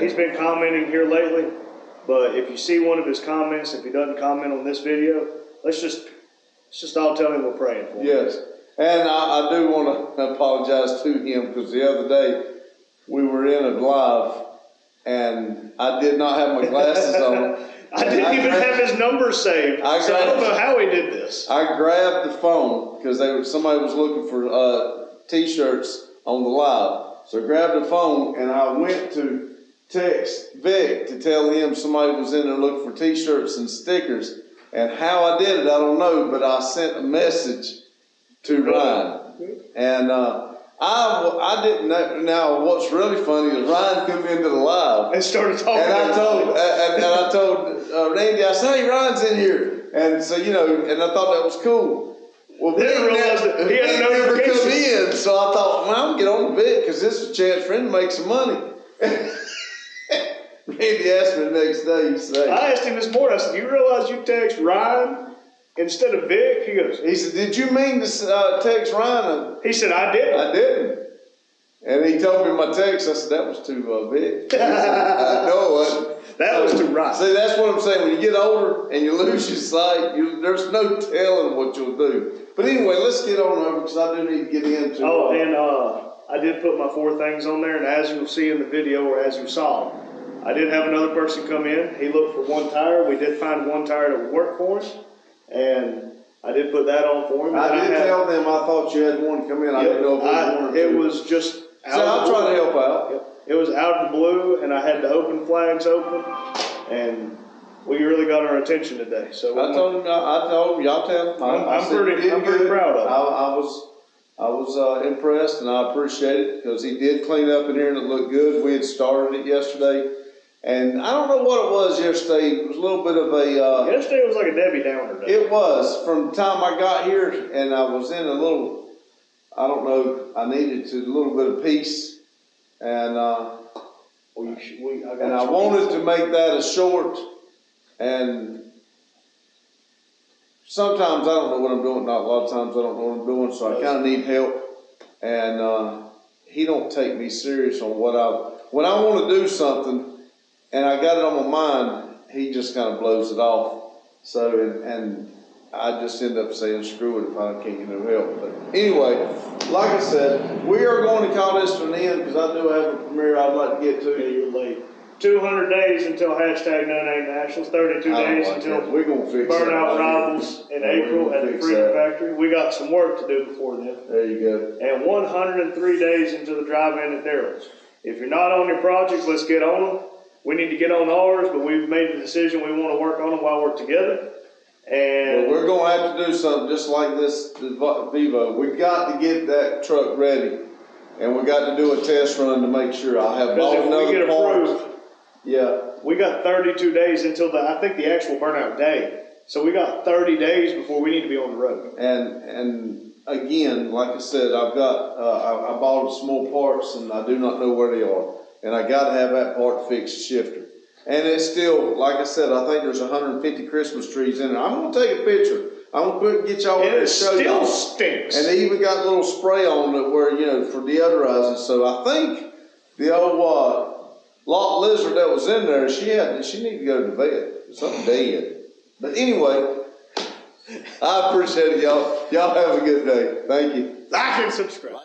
He's been commenting here lately, but if you see one of his comments, if he doesn't comment on this video, let's just all tell him we're praying for him. Yes. And I do want to apologize to him because the other day we were in a live and I did not have my glasses on. I didn't even have his number saved, so I don't know how he did this. I grabbed the phone because somebody was looking for T-shirts on the live. So I grabbed the phone and I went to text Vic to tell him somebody was in there looking for T-shirts and stickers. And how I did it, I don't know, but I sent a message to Ryan, and I didn't know. Now, what's really funny is Ryan come into the live and started talking. And I told Randy, I said, "Hey, Ryan's in here," and so and I thought that was cool. Well, Vic never come in, so I thought, well, I'm gonna get on to Vic because this is a chance for him to make some money. Randy asked me the next day. I asked him this morning. I said, "Do you realize you text Ryan instead of Vic?" He said, "Did you mean to text Ryan?" He said, "I didn't." I didn't. And he told me my text. I said, "That was to Vic." No, it wasn't. That was to Ryan. See, that's what I'm saying. When you get older and you lose your sight, there's no telling what you'll do. But anyway, let's get on over because I do need to get into. I did put my 4 things on there, and as you'll see in the video or as you saw, I did have another person come in. He looked for 1 tire. We did find 1 tire that would work for him. And I did put that on for him. I did tell them I thought you had one come in. I didn't know if it was 1 or 2. It was just out so I'll try to help out. Yep. It was out of the blue, and I had the open flags open, and we really got our attention today. So I told him, y'all tell him. I'm pretty proud of him. I was impressed, and I appreciate it because he did clean up in here and it looked good. We had started it yesterday. And I don't know what it was yesterday. It was a little bit of a... yesterday was like a Debbie Downer day. It was. From the time I got here and I was in a little... I don't know. I needed a little bit of peace. And I wanted to make that a short. And sometimes I don't know what I'm doing. Not a lot of times I don't know what I'm doing. So I kind of need help. And he don't take me serious on what when I want to do something... and I got it on my mind, he just kind of blows it off. So, and I just end up saying, screw it if I can't get no help. But anyway, like I said, we are going to call this an end because I do have a premiere I'd like to get to. Yeah, you're late. 200 days until hashtag No Name Nationals, 32 days until we're gonna fix Burnout Rivals in April at the Creek Fab Shop. We got some work to do before then. There you go. And 103 days into the drive-in at Daryl's. If you're not on your projects, let's get on them. We need to get on ours, but we've made the decision we want to work on them while we're together. And we're going to have to do something just like this, the Vivo. We've got to get that truck ready, and we got to do a test run to make sure I have all another parts. Yeah, We got 32 days until I think the actual burnout day. So we got 30 days before we need to be on the road. and again, like I said, I've got, I bought some more parts and I do not know where they are. And I gotta have that part fixed, shifter. And it's still, like I said, I think there's 150 Christmas trees in there. I'm gonna take a picture. I'm gonna get y'all And there it and show still y'all. stinks. And they even got a little spray on it where, for deodorizing. So I think the old, lot lizard that was in there, she needed to go to bed. Something dead. But anyway, I appreciate it, y'all. Y'all have a good day. Thank you. Like and subscribe.